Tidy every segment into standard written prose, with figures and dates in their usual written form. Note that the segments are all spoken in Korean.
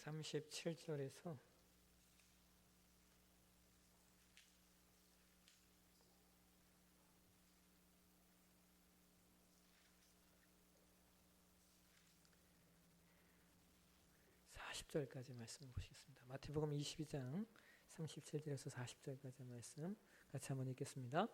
37절에서 40절까지 말씀을 보시겠습니다. 마태복음 22장 37절에서 40절까지 말씀 같이 한번 읽겠습니다.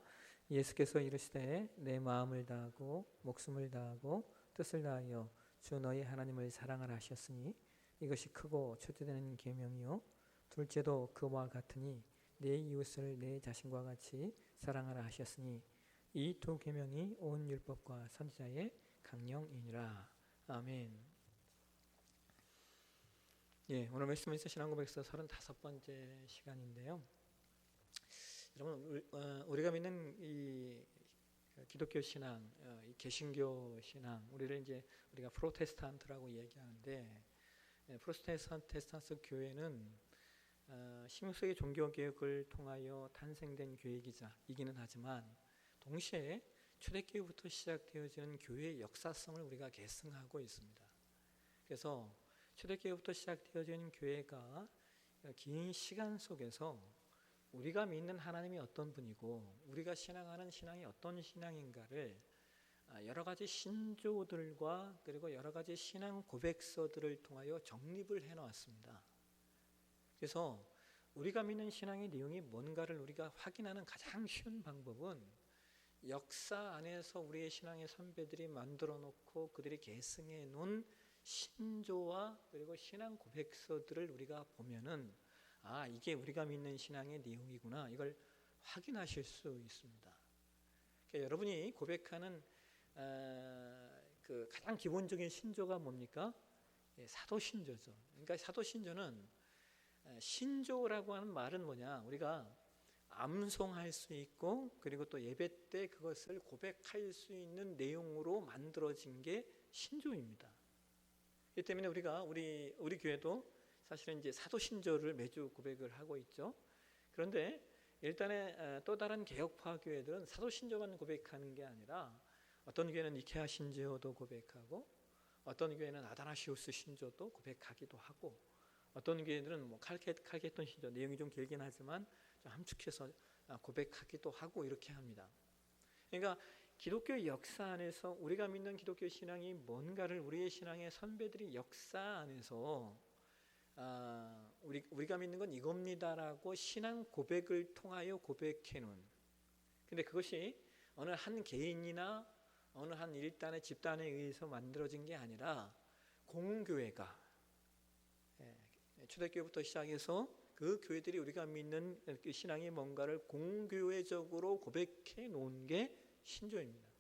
예수께서 이르시되 내 마음을 다하고 목숨을 다하고 뜻을 다하여 주 너희 하나님을 사랑하라 하셨으니 이것이 크고 첫째되는 계명이요 둘째도 그와 같으니 내 이웃을 내 자신과 같이 사랑하라 하셨으니 이 두 계명이 온 율법과 선지자의 강령이니라. 아멘. 오늘 말씀에서 신앙고백서 35번째 시간인데요. 여러분, 우리가 믿는 이 기독교 신앙, 이 개신교 신앙, 우리가 프로테스탄트라고 얘기하는데, 프로테스탄트 교회는 16세기 종교 개혁을 통하여 탄생된 교회이기는 하지만 동시에 초대교회부터 시작되어지는 교회의 역사성을 우리가 계승하고 있습니다. 그래서 초대교회부터 시작되어진 교회가 긴 시간 속에서 우리가 믿는 하나님이 어떤 분이고 우리가 신앙하는 신앙이 어떤 신앙인가를 여러 가지 신조들과 그리고 여러 가지 신앙 고백서들을 통하여 정립을 해놓았습니다. 그래서 우리가 믿는 신앙의 내용이 뭔가를 우리가 확인하는 가장 쉬운 방법은 역사 안에서 우리의 신앙의 선배들이 만들어 놓고 그들이 계승해 놓은 신조와 그리고 신앙 고백서들을 우리가 보면은 이게 우리가 믿는 신앙의 내용이구나 이걸 확인하실 수 있습니다. 그러니까 여러분이 고백하는 그 가장 기본적인 신조가 뭡니까? 사도신조죠. 그러니까 사도신조는 신조라고 하는 말은 뭐냐? 우리가 암송할 수 있고 그리고 또 예배 때 그것을 고백할 수 있는 내용으로 만들어진 게 신조입니다. 이 때문에 우리 교회도 사실은 이제 사도신조를 매주 고백을 하고 있죠. 그런데 일단은 또 다른 개혁파 교회들은 사도신조만 고백하는 게 아니라 어떤 교회는 니케아 신조도 고백하고 어떤 교회는 아다나시우스 신조도 고백하기도 하고 어떤 교회들은 뭐 칼케톤 신조 내용이 좀 길긴 하지만 좀 함축해서 고백하기도 하고 이렇게 합니다. 그러니까 기독교 역사 안에서 우리가 믿는 기독교 신앙이 뭔가를 우리의 신앙의 선배들이 역사 안에서 우리가 믿는 건 이겁니다라고 신앙 고백을 통하여 고백해 놓은, 근데 그것이 어느 한 개인이나 어느 한 일단의 집단에 의해서 만들어진 게 아니라 공교회가 초대교회부터 시작해서 그 교회들이 우리가 믿는 그 신앙이 뭔가를 공교회적으로 고백해 놓은 게 신조입니다.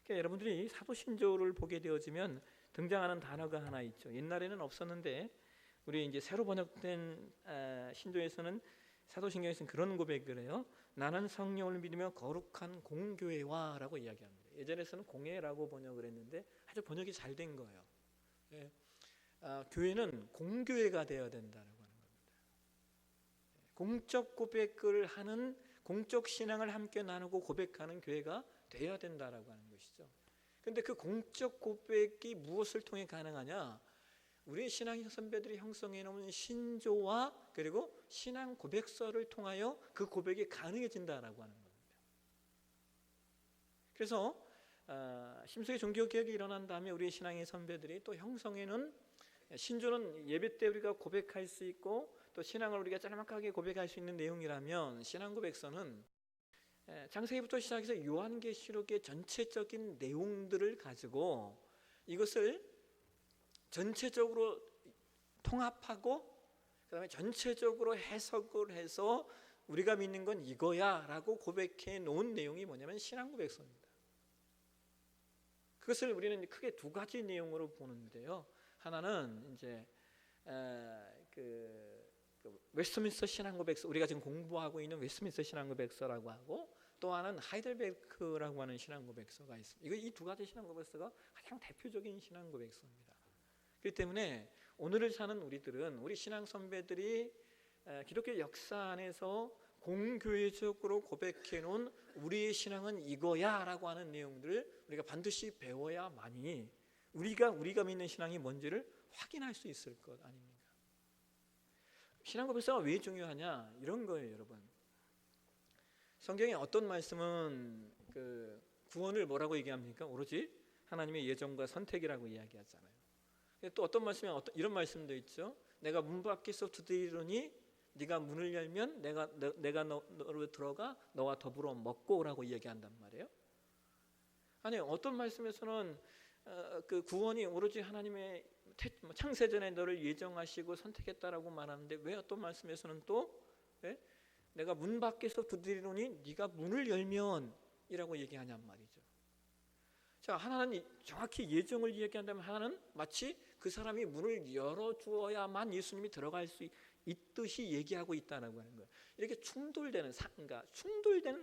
그러니까 여러분들이 사도신조를 보게 되어지면 등장하는 단어가 하나 있죠. 옛날에는 없었는데 우리 이제 새로 번역된 신조에서는 사도신경에서는 그런 고백을 해요. 나는 성령을 믿으며 거룩한 공교회와라고 이야기합니다. 예전에서는 공회라고 번역을 했는데 아주 번역이 잘 된 거예요. 교회는 공교회가 되어야 된다라고 하는 겁니다. 공적 고백을 하는 공적 신앙을 함께 나누고 고백하는 교회가 되어야 된다라고 하는 것이죠. 그런데 그 공적 고백이 무엇을 통해 가능하냐? 우리의 신앙의 선배들이 형성해 놓은 신조와 그리고 신앙 고백서를 통하여 그 고백이 가능해진다라고 하는 겁니다. 그래서 16세기 종교개혁이 일어난 다음에 우리의 신앙의 선배들이 또 형성해 놓은 신조는 예배 때 우리가 고백할 수 있고 또 신앙을 우리가 짤막하게 고백할 수 있는 내용이라면 신앙 고백서는 창세기부터 시작해서 요한계시록의 전체적인 내용들을 가지고 이것을 전체적으로 통합하고 그다음에 전체적으로 해석을 해서 우리가 믿는 건 이거야 라고 고백해 놓은 내용이 뭐냐면 신앙 고백서입니다. 그것을 우리는 크게 두 가지 내용으로 보는데요. 하나는 이제 웨스트민스터 신앙고백서, 우리가 지금 공부하고 있는 웨스트민스터 신앙고백서라고 하고 또 하나는 하이델베르크라고 하는 신앙고백서가 있습니다. 이 두 가지 신앙고백서가 가장 대표적인 신앙고백서입니다. 그렇기 때문에 오늘을 사는 우리들은 우리 신앙 선배들이 기독교 역사 안에서 공교회적으로 고백해 놓은 우리의 신앙은 이거야 라고 하는 내용들을 우리가 반드시 배워야만이 우리가 믿는 신앙이 뭔지를 확인할 수 있을 것 아닙니까? 신앙 고백서가 왜 중요하냐 이런 거예요, 여러분. 성경에 어떤 말씀은 그 구원을 뭐라고 얘기합니까? 오로지 하나님의 예정과 선택이라고 이야기하잖아요. 또 어떤 말씀에 이런 말씀도 있죠. 내가 문 밖에서 두드리노니 네가 문을 열면 내가 너로 들어가 너와 더불어 먹고 오라고 이야기한단 말이에요. 아니, 어떤 말씀에서는 그 구원이 오로지 하나님의 창세전에 너를 예정하시고 선택했다라고 말하는데, 왜 어떤 말씀에서는 또 내가 문 밖에서 두드리노니 네가 문을 열면 이라고 얘기하냔 말이죠. 자, 하나는 정확히 예정을 이야기한다면, 하나는 마치 그 사람이 문을 열어주어야만 예수님이 들어갈 수 있듯이 얘기하고 있다라고 하는 거예요. 이렇게 충돌되는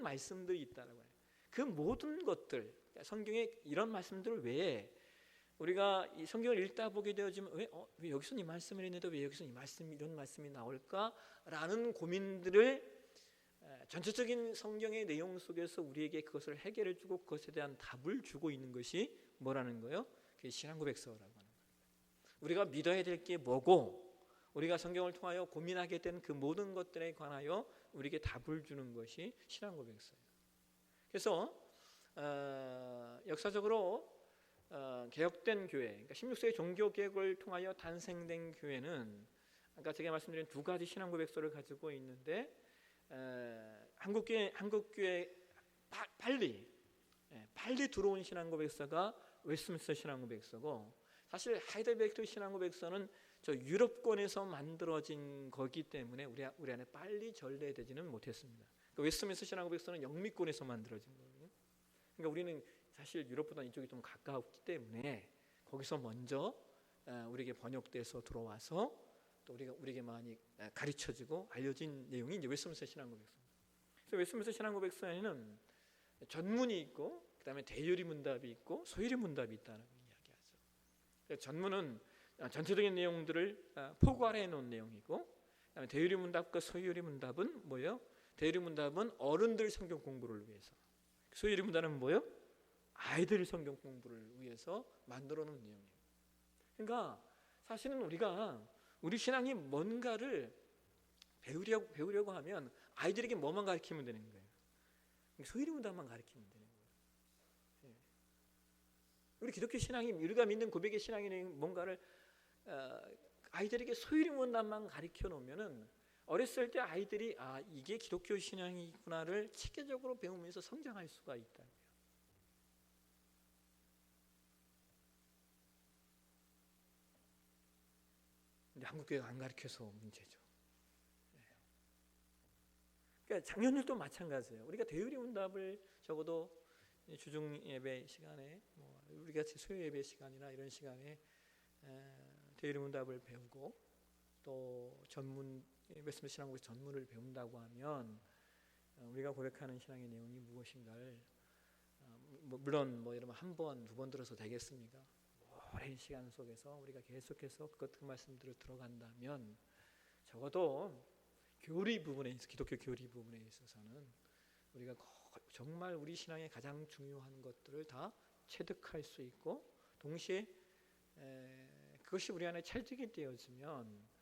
말씀들이 있다라고 해요. 그 모든 것들, 성경에 이런 말씀들 외에 우리가 이 성경을 읽다 보게 되어지면 왜 여기서 이 말씀을 했는데 왜 여기서 이런 말씀이 나올까라는 고민들을 전체적인 성경의 내용 속에서 우리에게 그것을 해결해 주고 그것에 대한 답을 주고 있는 것이 뭐라는 거예요? 그게 신앙고백서라고 하는 거예요. 우리가 믿어야 될 게 뭐고, 우리가 성경을 통하여 고민하게 된 그 모든 것들에 관하여 우리에게 답을 주는 것이 신앙고백서예요. 그래서 역사적으로 개혁된 교회, 그러니까 16세기 종교개혁을 통하여 탄생된 교회는 아까 제가 말씀드린 두 가지 신앙고백서를 가지고 있는데, 한국교회 빨리 들어온 신앙고백서가 웨스트민스터 신앙고백서고, 사실 하이델베르크 신앙고백서는 저 유럽권에서 만들어진 거기 때문에 우리 안에 빨리 전래되지는 못했습니다. 웨스트민스터 신앙고백서는 영미권에서 만들어진 거거든요. 그러니까 우리는 사실 유럽보다 이쪽이 좀 가까웠기 때문에 거기서 먼저 우리에게 번역돼서 들어와서 또 우리에게 많이 가르쳐지고 알려진 내용이 이제 웨스트민스터 신앙고백서입니다. 그래서 웨스트민스터 신앙고백서에는 전문이 있고, 그다음에 대유리 문답이 있고, 소유리 문답이 있다는 이야기하죠. 전문은 전체적인 내용들을 포괄해 놓은 내용이고, 그다음에 대유리 문답과 소유리 문답은 뭐예요? 대유리 문답은 어른들 성경 공부를 위해서, 소유리 문답은 뭐예요? 아이들 성경 공부를 위해서 만들어 놓은 내용이에요. 그러니까 사실은 우리 신앙이 뭔가를 배우려고 하면 아이들에게 뭐만 가르치면 되는 거예요? 소유리 문답만 가르치면 되는 거예요. 우리 기독교 신앙이, 우리가 믿는 고백의 신앙이 뭔가를 아이들에게 소유리 문답만 가르쳐 놓으면은 어렸을 때 아이들이 이게 기독교 신앙이구나를 체계적으로 배우면서 성장할 수가 있다. 근데 한국교회가 안 가르쳐서 문제죠. 그러니까 작년일도 마찬가지예요. 우리가 대유리 문답을 적어도 주중 예배 시간에, 우리가 소요 예배 시간이나 이런 시간에 대유리 문답을 배우고, 또 전문 웨스트민스터 신앙고백 전문을 배운다고 하면 우리가 고백하는 신앙의 내용이 무엇인가를 물론 여러분 한 번, 두 번 들어서 되겠습니까? 오랜 시간 속에서 우리가 계속해서 그 말씀들을 들어간다면 적어도 교리 부분에 있어서, 기독교 교리 부분에 있어서는 우리가 정말 우리 신앙의 가장 중요한 것들을 다 체득할 수 있고, 동시에 그것이 우리 안에 찰떡이 되어지면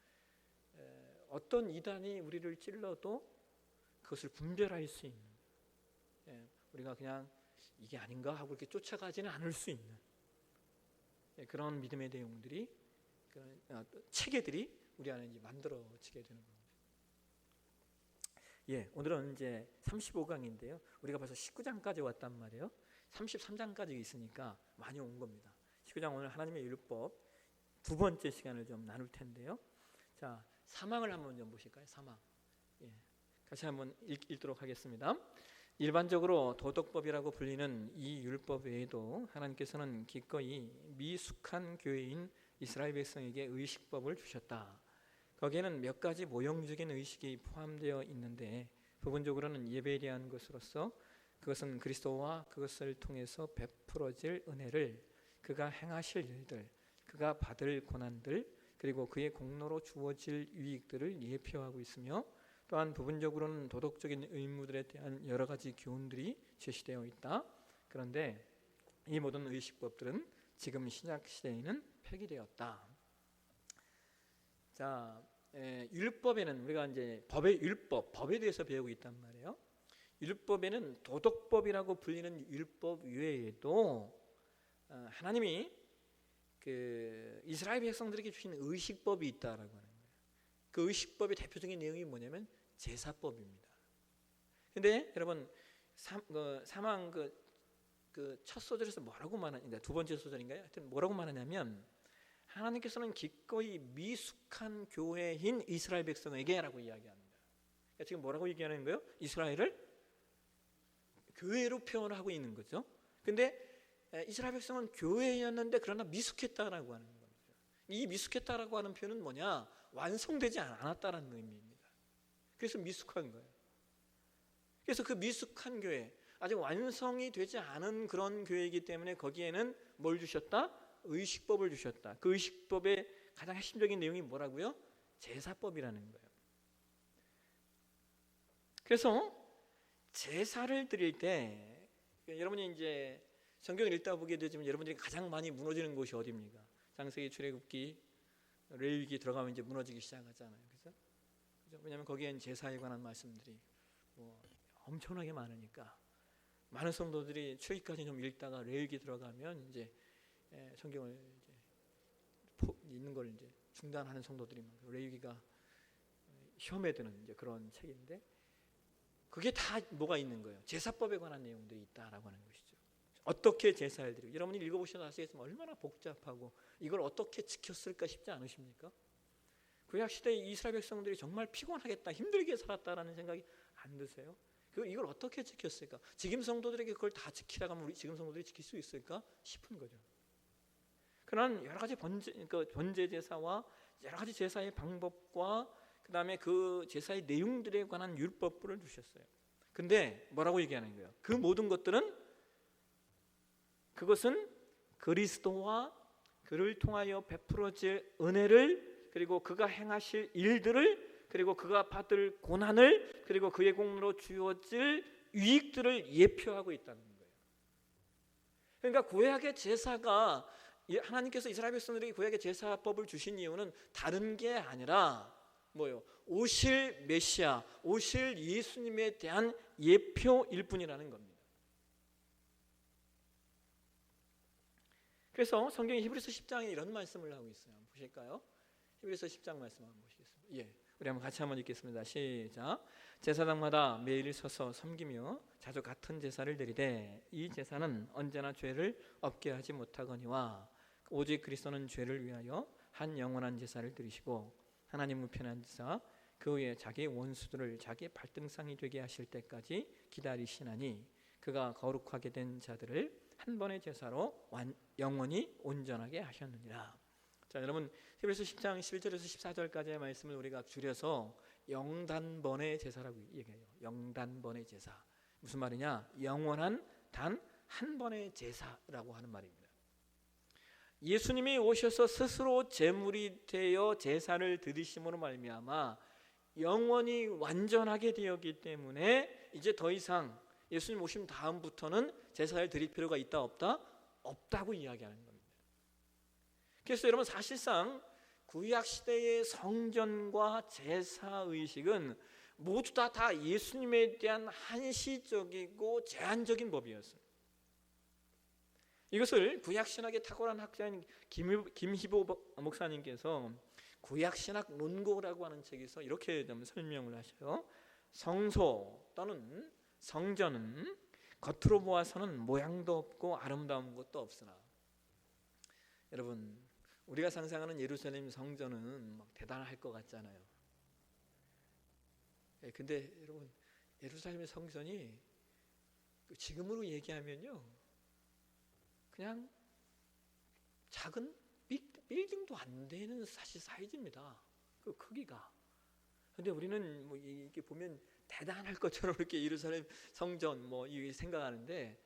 어떤 이단이 우리를 찔러도 그것을 분별할 수 있는, 우리가 그냥 이게 아닌가 하고 이렇게 쫓아가지는 않을 수 있는 그런 믿음의 내용들이, 그런 체계들이 우리 안에 이제 만들어지게 되는 겁니다. 오늘은 이제 35강인데요. 우리가 벌써 19장까지 왔단 말이에요. 33장까지 있으니까 많이 온 겁니다. 19장 오늘 하나님의 율법 두 번째 시간을 좀 나눌 텐데요. 자, 사망을 한번 좀 보실까요? 사망. 같이 한번 읽도록 하겠습니다. 일반적으로 도덕법이라고 불리는 이 율법 외에도 하나님께서는 기꺼이 미숙한 교회인 이스라엘 백성에게 의식법을 주셨다. 거기에는 몇 가지 모형적인 의식이 포함되어 있는데, 부분적으로는 예배에 대한 것으로서 그것은 그리스도와 그것을 통해서 베풀어질 은혜를, 그가 행하실 일들, 그가 받을 고난들, 그리고 그의 공로로 주어질 유익들을 예표하고 있으며, 또한 부분적으로는 도덕적인 의무들에 대한 여러 가지 교훈들이 제시되어 있다. 그런데 이 모든 의식법들은 지금 신약 시대에는 폐기되었다. 자, 율법에는 우리가 이제 법에 대해서 배우고 있단 말이에요. 율법에는 도덕법이라고 불리는 율법 외에도 하나님이 그 이스라엘 백성들에게 주신 의식법이 있다라고 하는 거예요. 그 의식법의 대표적인 내용이 뭐냐면 제사법입니다. 근데 여러분 사망 그 첫 소절에서 뭐라고 말하냐, 두 번째 소절인가요? 하여튼 뭐라고 말하냐면 하나님께서는 기꺼이 미숙한 교회인 이스라엘 백성에게라고 이야기합니다. 그러니까 지금 뭐라고 얘기하는 거예요? 이스라엘을 교회로 표현을 하고 있는 거죠. 근데 이스라엘 백성은 교회였는데 그러나 미숙했다라고 하는 겁니다. 이 미숙했다라고 하는 표현은 뭐냐? 완성되지 않았다라는 의미입니다. 그래서 미숙한 거예요. 그래서 그 미숙한 교회, 아직 완성이 되지 않은 그런 교회이기 때문에 거기에는 뭘 주셨다? 의식법을 주셨다. 그 의식법의 가장 핵심적인 내용이 뭐라고요? 제사법이라는 거예요. 그래서 제사를 드릴 때 여러분이 이제 성경을 읽다 보게 되지만 여러분들이 가장 많이 무너지는 곳이 어디입니까? 창세기, 출애굽기, 레위기 들어가면 이제 무너지기 시작하잖아요. 그렇죠? 왜냐하면 거기엔 제사에 관한 말씀들이 뭐 엄청나게 많으니까 많은 성도들이 출애굽기까지 좀 읽다가 레위기 들어가면 이제 성경을 이제 읽는 걸 이제 중단하는 성도들이 많고, 레위기가 시험에 드는 이제 그런 책인데 그게 다 뭐가 있는 거예요? 제사법에 관한 내용들이 있다라고 하는 것이죠. 어떻게 제사를 드리고, 여러분이 읽어보셔서 아시겠지만 얼마나 복잡하고 이걸 어떻게 지켰을까 싶지 않으십니까? 구약 시대의 이스라엘 백성들이 정말 피곤하겠다, 힘들게 살았다라는 생각이 안 드세요? 이걸 어떻게 지켰을까? 지금 성도들에게 그걸 다 지키라고 하면 우리 지금 성도들이 지킬 수 있을까 싶은 거죠. 그런 여러 가지 번제 제사와 여러 가지 제사의 방법과 그 다음에 그 제사의 내용들에 관한 율법부를 주셨어요. 근데 뭐라고 얘기하는 거예요? 그 모든 것들은 그것은 그리스도와 그를 통하여 베풀어질 은혜를, 그리고 그가 행하실 일들을, 그리고 그가 받을 고난을, 그리고 그의 공로로 주어질 유익들을 예표하고 있다는 거예요. 그러니까 구약의 제사가, 하나님께서 이스라엘 백성들에게 구약의 제사법을 주신 이유는 다른 게 아니라 뭐요? 오실 메시아, 오실 예수님에 대한 예표일 뿐이라는 겁니다. 그래서 성경이 히브리서 10장에 이런 말씀을 하고 있어요. 한번 보실까요? 히브리서 10장 말씀 한번 보시겠습니다. 예, 우리 한번 같이 한번 읽겠습니다. 시작. 제사장마다 매일 서서 섬기며 자주 같은 제사를 드리되 이 제사는 언제나 죄를 없게 하지 못하거니와 오직 그리스도는 죄를 위하여 한 영원한 제사를 드리시고 하나님 우편에 앉으사 그 후에 자기 원수들을 자기 발등상이 되게 하실 때까지 기다리시나니 그가 거룩하게 된 자들을 한 번의 제사로 영원히 온전하게 하셨느니라. 자, 여러분 히브리서 10장 11절에서 14절까지의 말씀을 우리가 줄여서 영단번의 제사라고 얘기해요. 영단번의 제사. 무슨 말이냐? 영원한 단 한 번의 제사라고 하는 말입니다. 예수님이 오셔서 스스로 제물이 되어 제사를 드리심으로 말미암아 영원히 완전하게 되었기 때문에 이제 더 이상 예수님 오신 다음부터는 제사를 드릴 필요가 있다 없다? 없다고 이야기하는 겁니다. 그래서 여러분 사실상 구약 시대의 성전과 제사 의식은 모두 다 예수님에 대한 한시적이고 제한적인 법이었어요. 이것을 구약신학의 탁월한 학자인 김희보 목사님께서 구약신학 논고라고 하는 책에서 이렇게 설명을 하셔요. 성소 또는 성전은 겉으로 보아서는 모양도 없고 아름다운 것도 없으나, 여러분 우리가 상상하는 예루살렘 성전은 막 대단할 것 같잖아요. 근데 여러분 예루살렘의 성전이 지금으로 얘기하면요 그냥 작은 빌딩도 안 되는 사실 사이즈입니다. 그 크기가. 근데 우리는 뭐 이렇게 보면 대단할 것처럼 이렇게 예루살렘 성전 뭐 이게 생각하는데,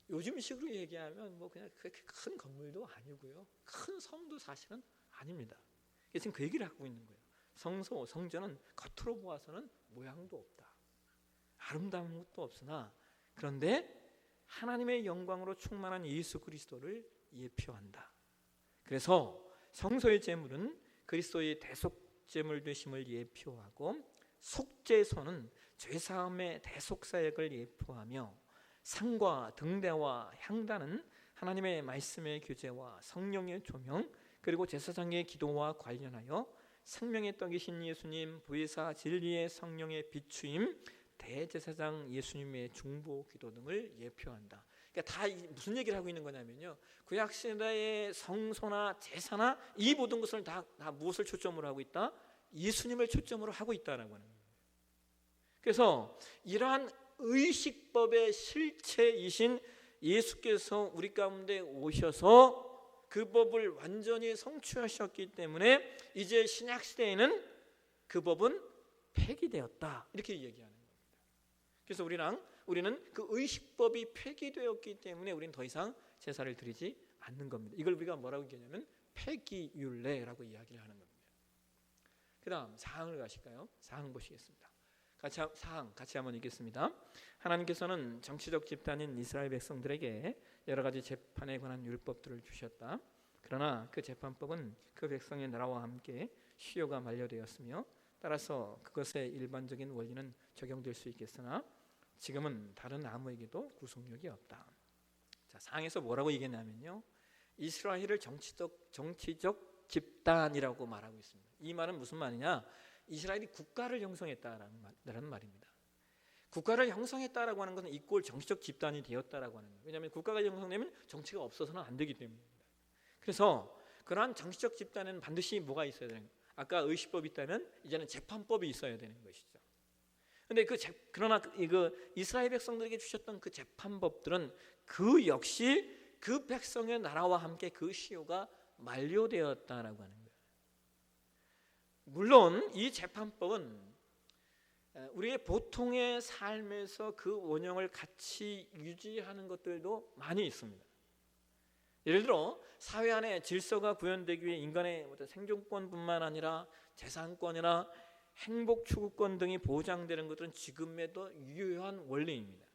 요즘식으로 얘기하면 뭐 그냥 그렇게 큰 건물도 아니고요, 큰 성도 사실은 아닙니다. 지금 그 얘기를 하고 있는 거예요. 성소, 성전은 겉으로 보아서는 모양도 없다, 아름다운 것도 없으나 그런데 하나님의 영광으로 충만한 예수 그리스도를 예표한다. 그래서 성소의 제물은 그리스도의 속죄물 되심을 예표하고, 속죄소는 죄사함의 대속사역을 예표하며, 상과 등대와 향단은 하나님의 말씀의 교제와 성령의 조명, 그리고 제사장의 기도와 관련하여 생명의 떡이신 예수님, 보혜사 진리의 성령의 비추임, 대제사장 예수님의 중보 기도 등을 예표한다. 그러니까 다 무슨 얘기를 하고 있는 거냐면요, 구약시대의 성소나 제사나 이 모든 것을 다 무엇을 초점으로 하고 있다? 예수님을 초점으로 하고 있다라고 하는 거예요. 그래서 이러한 의식법의 실체이신 예수께서 우리 가운데 오셔서 그 법을 완전히 성취하셨기 때문에 이제 신약시대에는 그 법은 폐기되었다, 이렇게 얘기하는 겁니다. 그래서 우리는 그 의식법이 폐기되었기 때문에 우리는 더 이상 제사를 드리지 않는 겁니다. 이걸 우리가 뭐라고 얘기하냐면 폐기율례라고 이야기를 하는 겁니다. 그 다음 사항을 가실까요? 사항 보시겠습니다. 사항 같이 한번 읽겠습니다. 하나님께서는 정치적 집단인 이스라엘 백성들에게 여러 가지 재판에 관한 율법들을 주셨다. 그러나 그 재판법은 그 백성의 나라와 함께 시효가 만료되었으며, 따라서 그것의 일반적인 원리는 적용될 수 있겠으나 지금은 다른 아무에게도 구속력이 없다. 자, 사항에서 뭐라고 얘기했냐면요, 이스라엘을 정치적 집단이라고 말하고 있습니다. 이 말은 무슨 말이냐? 이스라엘이 국가를 형성했다라는 말입니다. 국가를 형성했다라고 하는 것은 이꼴 정치적 집단이 되었다라고 하는 거예요. 왜냐하면 국가가 형성되면 정치가 없어서는 안 되기 때문입니다. 그래서 그러한 정치적 집단에는 반드시 뭐가 있어야 되는 거예요? 아까 의식법이 있다면 이제는 재판법이 있어야 되는 것이죠. 그런데 그러나 이스라엘 백성들에게 주셨던 그 재판법들은 그 역시 그 백성의 나라와 함께 그 시효가 만료되었다라고 하는 거예요. 물론 이 재판법은 우리의 보통의 삶에서 그 원형을 같이 유지하는 것들도 많이 있습니다. 예를 들어 사회 안에 질서가 구현되기 위해 인간의 생존권뿐만 아니라 재산권이나 행복 추구권 등이 보장되는 것들은 지금에도 유효한 원리입니다.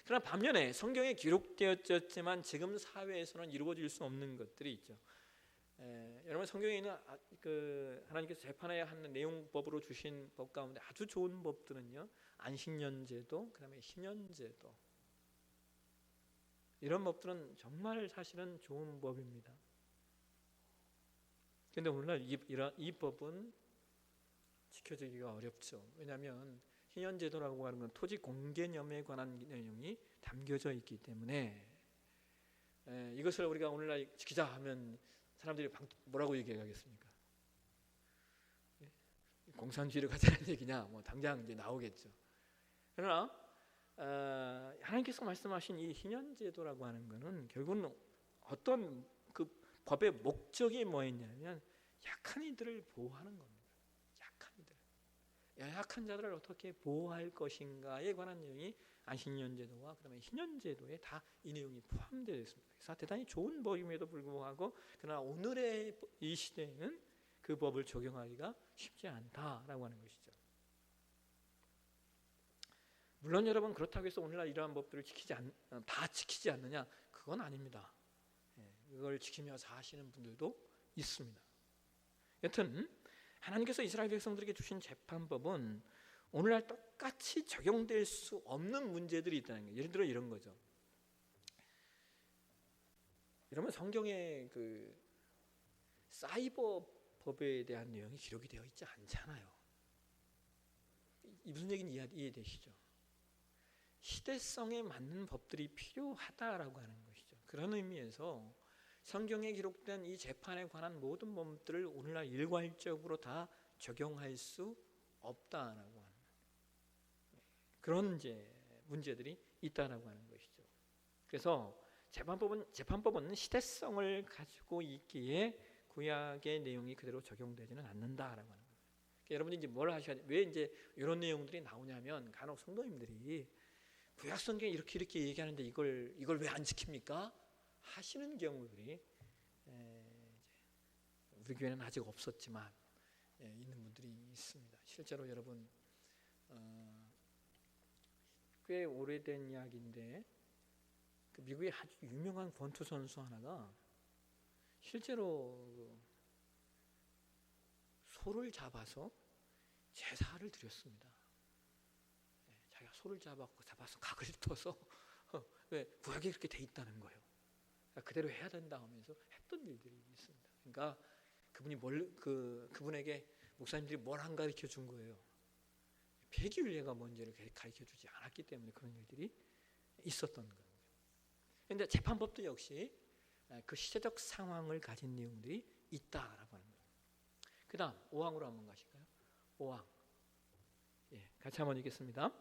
그러나 반면에 성경에 기록되었지만 지금 사회에서는 이루어질 수 없는 것들이 있죠. 여러분, 성경에 있는 하나님께서 재판해야 하는 내용법으로 주신 법 가운데 아주 좋은 법들은요, 안식년제도, 그다음에 희년제도, 이런 법들은 정말 사실은 좋은 법입니다. 그런데 오늘날 이 법은 지켜지기가 어렵죠. 왜냐하면 희년제도라고 하는 건 토지 공개념에 관한 내용이 담겨져 있기 때문에 이것을 우리가 오늘날 지키자 하면 사람들이 뭐라고 얘기하겠습니까? 공산주의를 가자는 얘기냐? 뭐 당장 이제 나오겠죠. 그러나 하나님께서 말씀하신 이 희년제도라고 하는 것은 결국은 어떤 그 법의 목적이 뭐였냐면 약한 이들을 보호하는 겁니다. 약한 이들, 약한 자들을 어떻게 보호할 것인가에 관한 내용이 안식년제도와 그다음에 희년제도에 다 이 내용이 포함되어 있습니다. 그래서 대단히 좋은 법임에도 불구하고 그러나 오늘의 이 시대에는 그 법을 적용하기가 쉽지 않다라고 하는 것이죠. 물론 여러분, 그렇다고 해서 오늘날 이러한 법들을 다 지키지 않느냐? 그건 아닙니다. 이걸 지키며 사시는 분들도 있습니다. 여튼 하나님께서 이스라엘 백성들에게 주신 재판법은 오늘날 똑같이 적용될 수 없는 문제들이 있다는 거예요. 예를 들어 이런 거죠. 여러분, 성경에 그 사이버 법에 대한 내용이 기록이 되어 있지 않잖아요. 무슨 얘기는 이해되시죠? 시대성에 맞는 법들이 필요하다라고 하는 것이죠. 그런 의미에서 성경에 기록된 이 재판에 관한 모든 법들을 오늘날 일괄적으로 다 적용할 수 없다라고 하는 그런 이제 문제들이 있다라고 하는 것이죠. 그래서 재판법은 시대성을 가지고 있기에 구약의 내용이 그대로 적용되지는 않는다라고 하는 거예요. 그러니까 여러분이 이제 뭘 하셔야 돼? 왜 이제 이런 내용들이 나오냐면 간혹 성도님들이 구약 성경에 이렇게 얘기하는데 이걸 왜 안 지킵니까? 하시는 경우들이 우리 교회는 아직 없었지만 있는 분들이 있습니다. 실제로 여러분 꽤 오래된 이야기인데 그 미국의 아주 유명한 권투 선수 하나가 실제로 소를 잡아서 제사를 드렸습니다. 자기가 소를 잡아서 각을 떠서 왜 구약에 그렇게 돼 있다는 거예요. 그대로 해야 된다 하면서 했던 일들이 있습니다. 그러니까 그분에게 목사님들이 뭘 안 가르쳐 준 거예요. 폐기율례가 뭔지를 가르쳐 주지 않았기 때문에 그런 일들이 있었던 거예요. 그런데 재판법도 역시 그 시대적 상황을 가진 내용들이 있다라고 하는 거예요. 그 다음 5항으로 한번 가실까요? 5항. 같이 한번 읽겠습니다.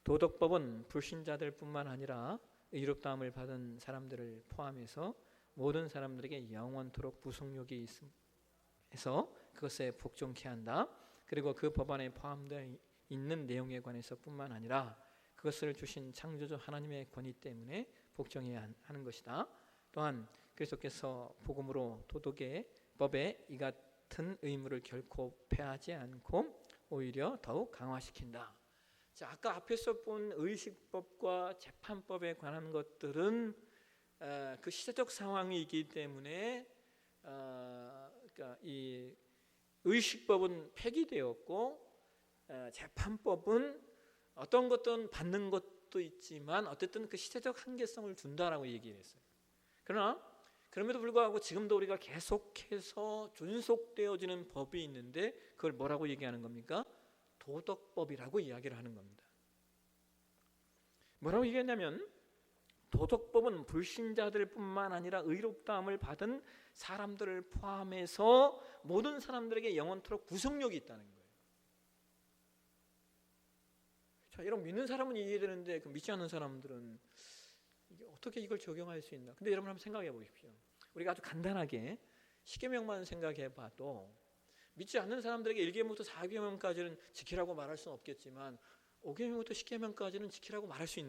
도덕법은 불신자들 뿐만 아니라 의롭다함을 받은 사람들을 포함해서 모든 사람들에게 영원토록 부속력이 있음에서 그것에 복종케 한다. 그리고 그 법안에 포함되어 있는 내용에 관해서 뿐만 아니라 그것을 주신 창조주 하나님의 권위 때문에 복종해야 하는 것이다. 또한 그리스도께서 복음으로 도덕의 법에 이 같은 의무를 결코 폐하지 않고 오히려 더욱 강화시킨다. 자, 아까 앞에서 본 의식법과 재판법에 관한 것들은 그 시대적 상황이기 때문에 그러니까 이 의식법은 폐기되었고 재판법은 어떤 것들은 받는 것도 있지만 어쨌든 그 시대적 한계성을 둔다라고 얘기를 했어요. 그러나 그럼에도 불구하고 지금도 우리가 계속해서 존속되어지는 법이 있는데 그걸 뭐라고 얘기하는 겁니까? 도덕법이라고 이야기를 하는 겁니다. 뭐라고 얘기했냐면 도덕법은 불신자들 뿐만 아니라 의롭다함을 받은 사람들을 포함해서 모든 사람들에게 영원토록 구속력이 있다는 거예요. 자, 여러분 믿는 사람은 이해되는데 믿지 않는 사람들은 어떻게 이걸 적용할 수 있나? 근데 여러분 한번 생각해 보십시오. 우리가 아주 간단하게 십계명만 생각해 봐도 믿지 않는 사람들에게 1계명부터 4계명까지는 지키라고 말할 수는 없겠지만 5계명부터 10계명까지는 지키라고 말할 수 있는